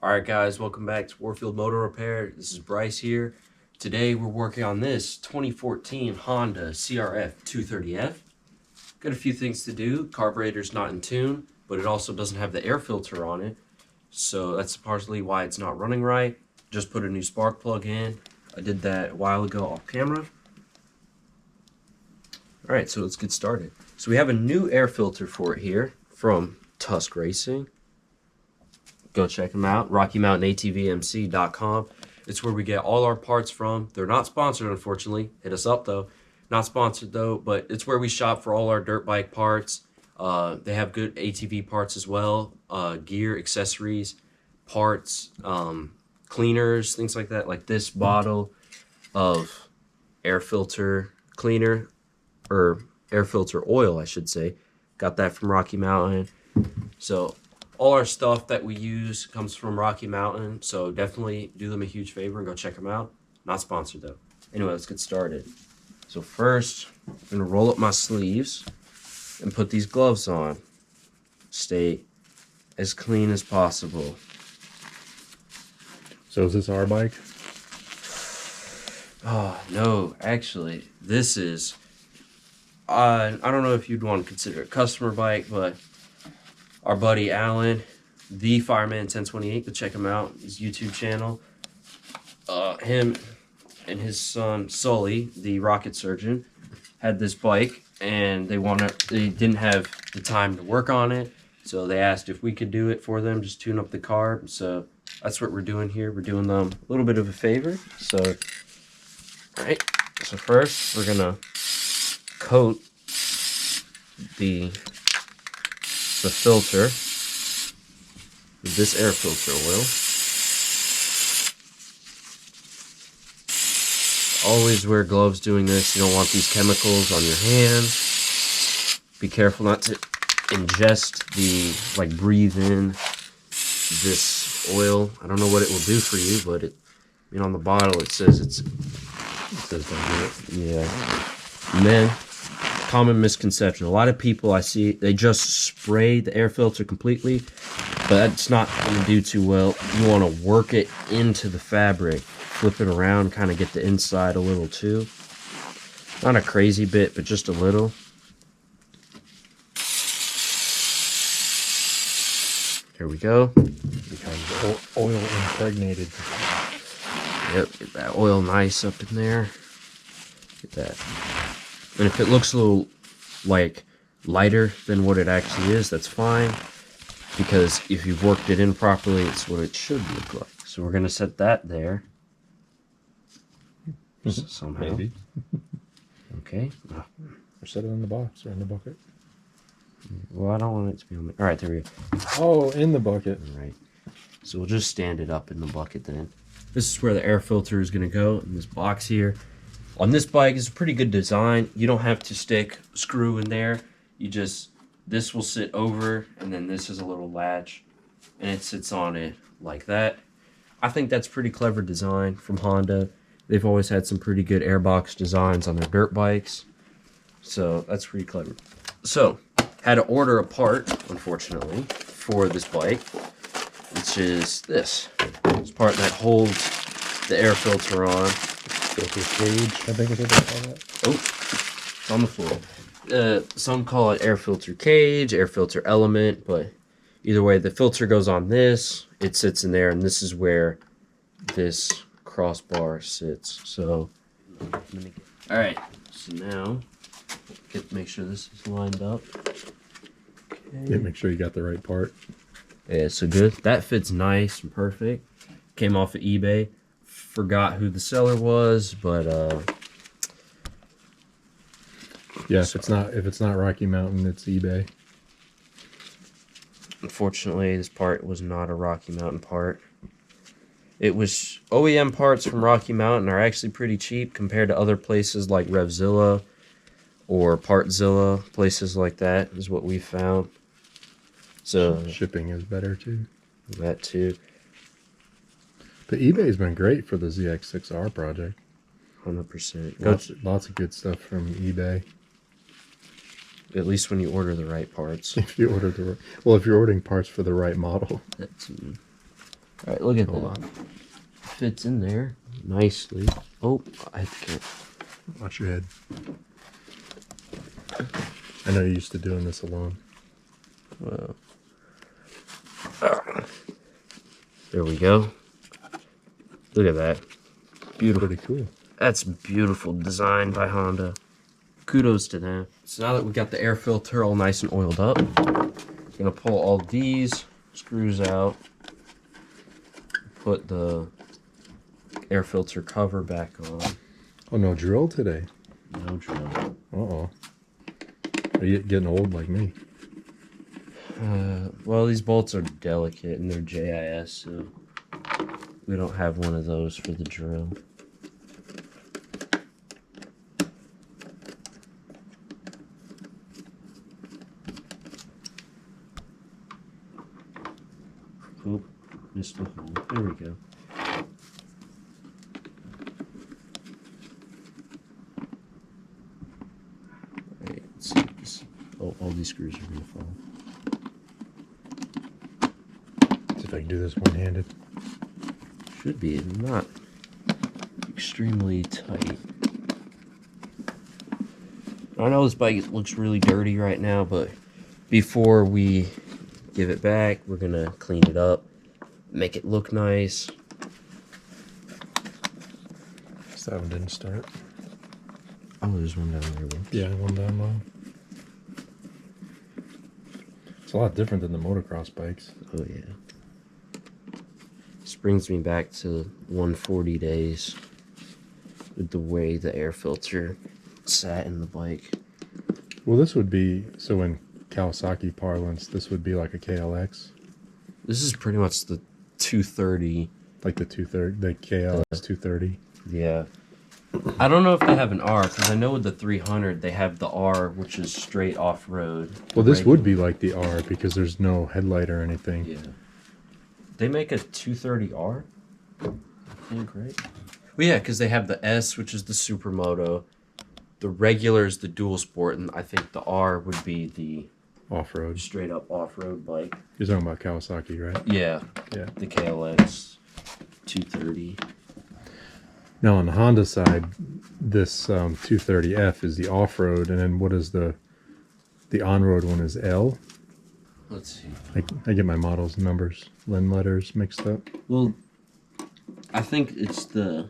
Alright guys, welcome back to Warfield Motor Repair. This is Bryce here. Today we're working on this 2014 Honda CRF230F. Got a few things to do. Carburetor's not in tune, but it also doesn't have the air filter on it. So that's partially why it's not running right. Just put a new spark plug in. I did that a while ago off camera. Alright, so let's get started. So we have a new air filter for it here from Tusk Racing. Go check them out, RockyMountainATVMC.com. It's where we get all our parts from. They're not sponsored, unfortunately. Hit us up, though. Not sponsored, though, but it's where we shop for all our dirt bike parts. They have good ATV parts as well, gear, accessories, parts, cleaners, things like that. Like this bottle of air filter cleaner, or air filter oil, I should say. Got that from Rocky Mountain. So all our stuff that we use comes from Rocky Mountain, so definitely do them a huge favor and go check them out. Not sponsored though. Anyway, let's get started. So first, I'm gonna roll up my sleeves and put these gloves on. Stay as clean as possible. So is this our bike? Oh, no, actually, this is, I don't know if you'd want to consider it a customer bike, but our buddy Alan, the Fireman 1028, go check him out, his YouTube channel. Him and his son Sully, the rocket surgeon, had this bike, and they didn't have the time to work on it, so they asked if we could do it for them, just tune up the carb. So that's what we're doing here. We're doing them a little bit of a favor. So, all right. So first, we're gonna coat the filter with this air filter oil. Always wear gloves doing this. You don't want these chemicals on your hands. Be careful not to ingest breathe in this oil. I don't know what it will do for you, but on the bottle it says it says don't do it. Yeah. And then, common misconception. A lot of people I see, they just spray the air filter completely, but that's not going to do too well. You want to work it into the fabric, flip it around, kind of get the inside a little too. Not a crazy bit, but just a little. Here we go. Becomes oil impregnated. Yep, get that oil nice up in there. Get that. And if it looks a little lighter than what it actually is, that's fine. Because if you've worked it in properly, it's what it should look like. So we're going to set that there. Somehow. Maybe. Okay. Or set it in the box or in the bucket. Well, I don't want it to be on the... Alright, there we go. Oh, in the bucket. Alright. So we'll just stand it up in the bucket then. This is where the air filter is going to go, in this box here. On this bike, it's a pretty good design. You don't have to stick a screw in there. This will sit over, and then this is a little latch, and it sits on it like that. I think that's pretty clever design from Honda. They've always had some pretty good airbox designs on their dirt bikes, so that's pretty clever. So, had to order a part, unfortunately, for this bike, which is this part that holds the air filter on. Filter cage, I think is what they call that. Oh, it's on the floor. Some call it air filter cage, air filter element, but either way, the filter goes on this, it sits in there, and this is where this crossbar sits. So, alright, so now, make sure this is lined up. Okay. Yeah, make sure you got the right part. Yeah, so good. That fits nice and perfect. Came off of eBay. Forgot who the seller was, but yeah, if it's not Rocky Mountain, it's eBay. Unfortunately, this part was not a Rocky Mountain part. It was OEM parts from Rocky Mountain are actually pretty cheap compared to other places like Revzilla or Partzilla, places like that is what we found. So shipping is better too. That too. But eBay's been great for the ZX6R project. 100%. Lots of good stuff from eBay. At least when you order the right parts. If you order if you're ordering parts for the right model. That's, All right, look at Hold that. on. Fits in there nicely. Oh, I can't. Watch your head. I know you're used to doing this alone. Well, there we go. Look at that. Beautiful. Pretty cool. That's beautiful design by Honda. Kudos to them. So now that we got the air filter all nice and oiled up, I'm gonna pull all these screws out. Put the air filter cover back on. Oh, no drill today. No drill. Uh-oh. Are you getting old like me? Well, these bolts are delicate and they're JIS, so we don't have one of those for the drill. Oop, missed the hole. There we go. Alright, let's see this. Oh, all these screws are gonna fall. See if I can do this one-handed. Should be not extremely tight. I know this bike looks really dirty right now, but before we give it back, we're gonna clean it up, make it look nice. So that one didn't start. Oh, there's one down there. Whoops. Yeah, one down low. It's a lot different than the motocross bikes. Oh yeah. This brings me back to 140 days with the way the air filter sat in the bike. Well, this would be, so in Kawasaki parlance, this would be like a KLX. This is pretty much the 230. Like the 230, the KLX 230. Yeah. I don't know if they have an R, because I know with the 300 they have the R, which is straight off-road. Well, this would be like the R because there's no headlight or anything. Yeah. They make a 230R, I think, right? Well, yeah, because they have the S, which is the Supermoto. The regular is the dual sport, and I think the R would be the Off-road. straight up off-road bike. You're talking about Kawasaki, right? Yeah, Yeah. the KLX 230. Now on the Honda side, this 230F is the off-road, and then what is the on-road one is L? Let's see. I get my models numbers, Len letters mixed up. Well, I think it's the...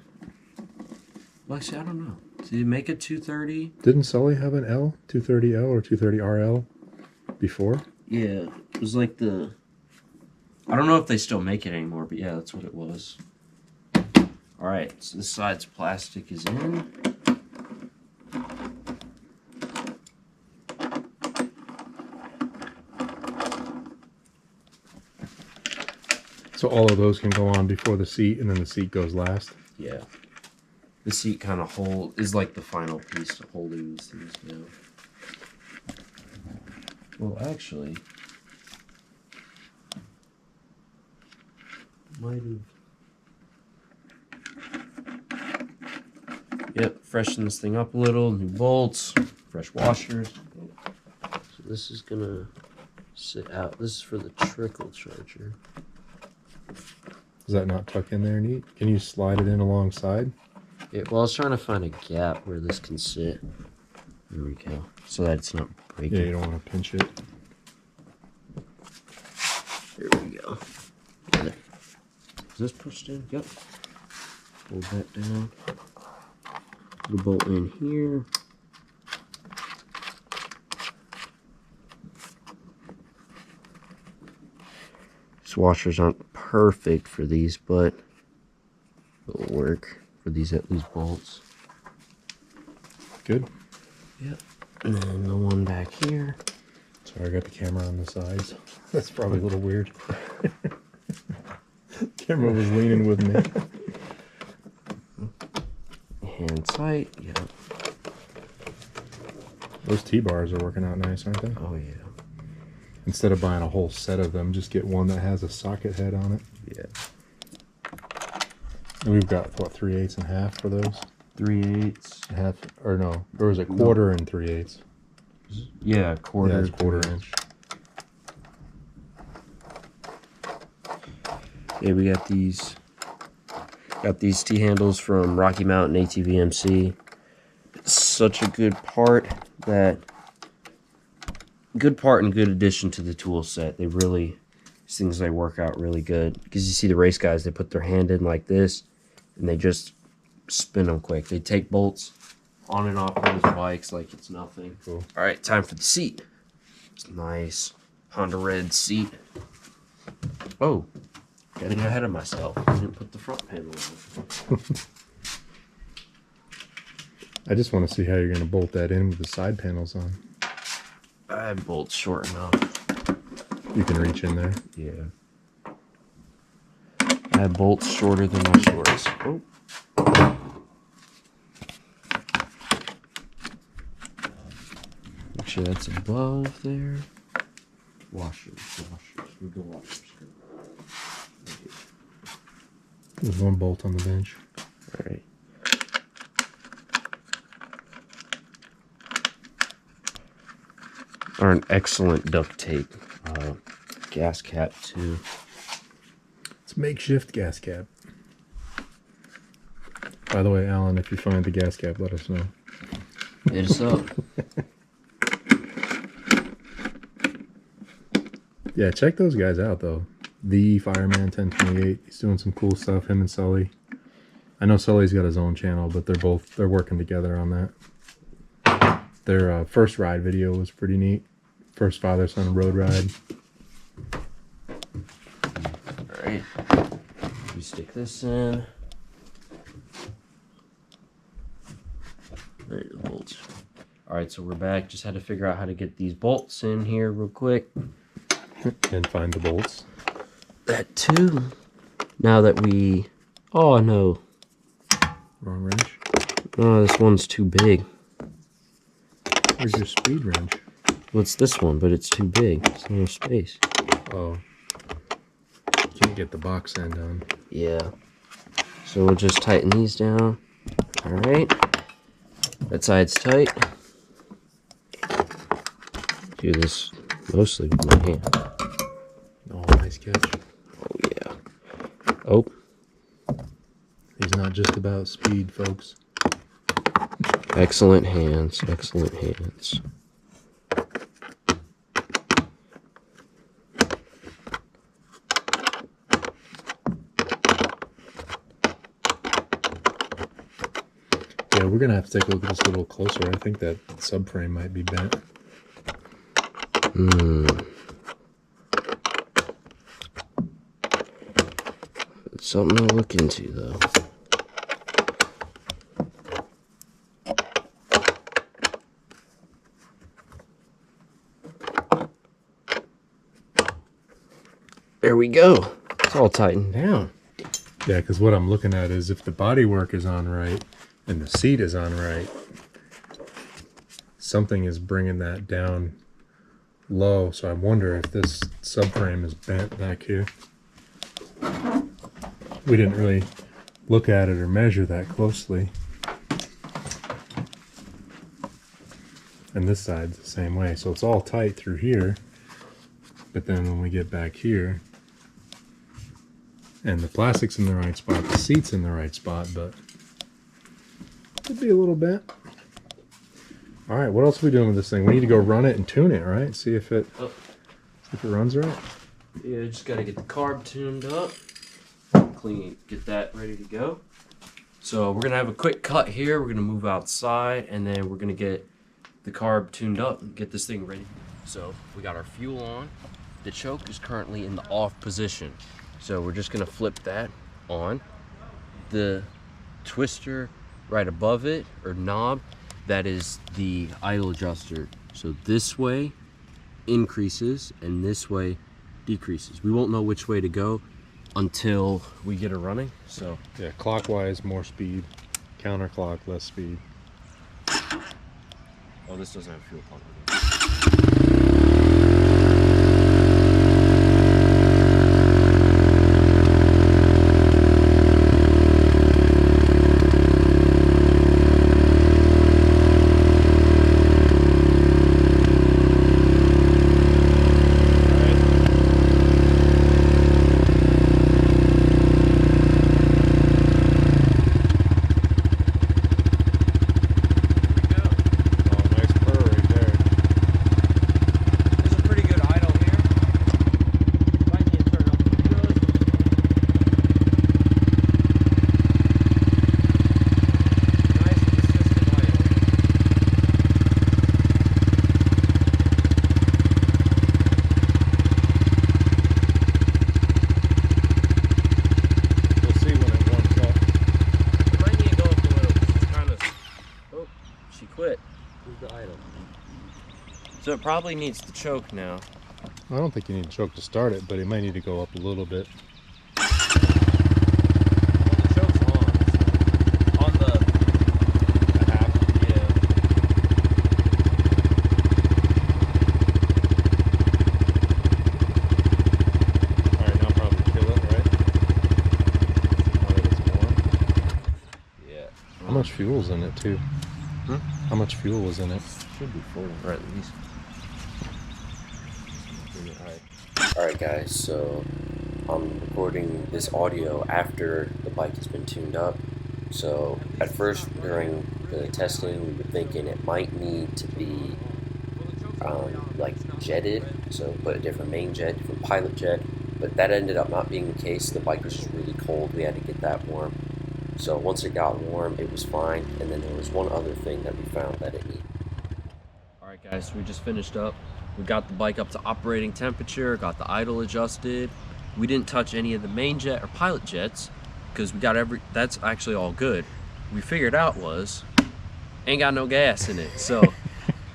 Well, actually, I don't know. Did they make a 230? Didn't Sully have an L, 230L or 230RL before? Yeah, it was like the... I don't know if they still make it anymore, but yeah, that's what it was. Alright, so this side's plastic is in. So all of those can go on before the seat, and then the seat goes last. Yeah. The seat kind of is like the final piece to holding these things down. Well, actually... Might have... Yep, freshen this thing up a little. New bolts, fresh washers. So this is gonna sit out. This is for the trickle charger. Does that not tuck in there neat? Can you slide it in alongside? Yeah, well, I was trying to find a gap where this can sit. There we go. So that it's not breaking. Yeah, you don't want to pinch it. There we go. Is this pushed in? Yep. Hold that down. Put a bolt in here. These washers aren't perfect for these, but it'll work for these bolts. Good. Yep. And then the one back here. Sorry, I got the camera on the sides. That's probably a little weird. Camera was leaning with me. Hand tight. Yep. Those T-bars are working out nice, aren't they? Oh yeah. Instead of buying a whole set of them, just get one that has a socket head on it. Yeah. And we've got, what, 3/8 and half for those? 3/8. Half, or no, or was it quarter and 3/8? Yeah, quarter. Yeah, it's quarter inch. Yeah, we got these. Got these T-handles from Rocky Mountain ATVMC. Such a good part and good addition to the tool set. They really, these things, they work out really good. Because you see the race guys, they put their hand in like this, and they just spin them quick. They take bolts on and off those bikes like it's nothing. Cool. All right, time for the seat. It's a nice Honda red seat. Oh. Getting ahead of myself. I didn't put the front panel on. I just want to see how you're going to bolt that in with the side panels on. I have bolts short enough. You can reach in there. Yeah. I have bolts shorter than my shorts. Oh. Make sure that's above there. Washers. Where'd the washers go? There's one bolt on the bench. All right. Are an excellent duct tape. Gas cap too. It's makeshift gas cap. By the way, Alan, if you find the gas cap, let us know. Hit us up. Yeah, check those guys out though. The Fireman 1028. He's doing some cool stuff. Him and Sully. I know Sully's got his own channel, but they're working together on that. Their first ride video was pretty neat. First father-son road ride. All right. We stick this in. There the bolts. All right, so we're back. Just had to figure out how to get these bolts in here real quick. And find the bolts. That too. Now that we... Oh, no. Wrong wrench. Oh, this one's too big. Where's your speed wrench? Well, it's this one, but it's too big. There's no space. Oh. Can't get the box end on. Yeah. So we'll just tighten these down. All right. That side's tight. Do this mostly with my hand. Oh, nice catch. Oh, yeah. Oh. He's not just about speed, folks. Excellent hands. Excellent hands. Yeah, we're going to have to take a look at this a little closer. I think that subframe might be bent. It's something to look into, though. There we go. It's all tightened down. Yeah, because what I'm looking at is if the bodywork is on right and the seat is on right, something is bringing that down low. So I wonder if this subframe is bent back here. We didn't really look at it or measure that closely. And this side's the same way. So it's all tight through here. But then when we get back here, and the plastic's in the right spot, the seat's in the right spot, but could be a little bent. All right, what else are we doing with this thing? We need to go run it and tune it, right? See if it runs right. Yeah, just gotta get the carb tuned up. Clean, get that ready to go. So we're gonna have a quick cut here. We're gonna move outside, and then we're gonna get the carb tuned up and get this thing ready. So we got our fuel on. The choke is currently in the off position. So we're just gonna flip that on. The twister right above it, or knob, that is the idle adjuster. So this way increases and this way decreases. We won't know which way to go until we get it running. So yeah, clockwise more speed, counterclock less speed. Oh, this doesn't have fuel pump. So it probably needs to choke now. I don't think you need to choke to start it, but it might need to go up a little bit. Well, the choke's on the half. Yeah. All right, now probably kill it, right? Now that it's warm. Yeah. How much fuel's in it too? How much fuel was in it? Should be full, or at least. Alright guys, so I'm recording this audio after the bike has been tuned up. So at first during the testing we were thinking it might need to be like jetted, so put a different main jet, different pilot jet, but that ended up not being the case. The bike was just really cold, we had to get that warm. So once it got warm it was fine, and then there was one other thing that we found that it needed. Alright guys, so we just finished up. We got the bike up to operating temperature, got the idle adjusted. We didn't touch any of the main jet or pilot jets because we got that's actually all good. We figured out was ain't got no gas in it, so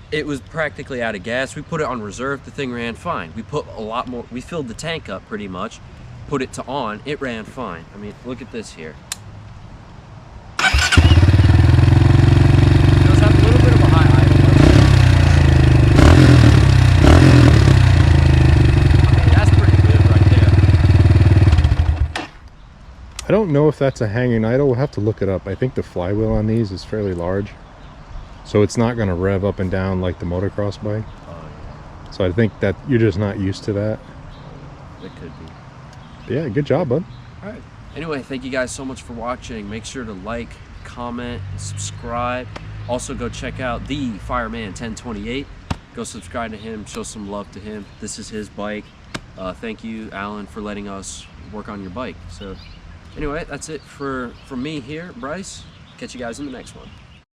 it was practically out of gas. We put it on reserve, the thing ran fine. We put a lot more, we filled the tank up pretty much, put it to on, it ran fine. I mean, look at this here. It does have a little bit of a high idle. I don't know if that's a hanging idle. We'll have to look it up. I think the flywheel on these is fairly large, so it's not going to rev up and down like the motocross bike. So I think that you're just not used to that. It could be. But yeah, good job, bud. All right. Anyway, thank you guys so much for watching. Make sure to like, comment, and subscribe. Also, go check out the Fireman 1028. Go subscribe to him. Show some love to him. This is his bike. Thank you, Alan, for letting us work on your bike. So. Anyway, that's it from me here, Bryce. Catch you guys in the next one.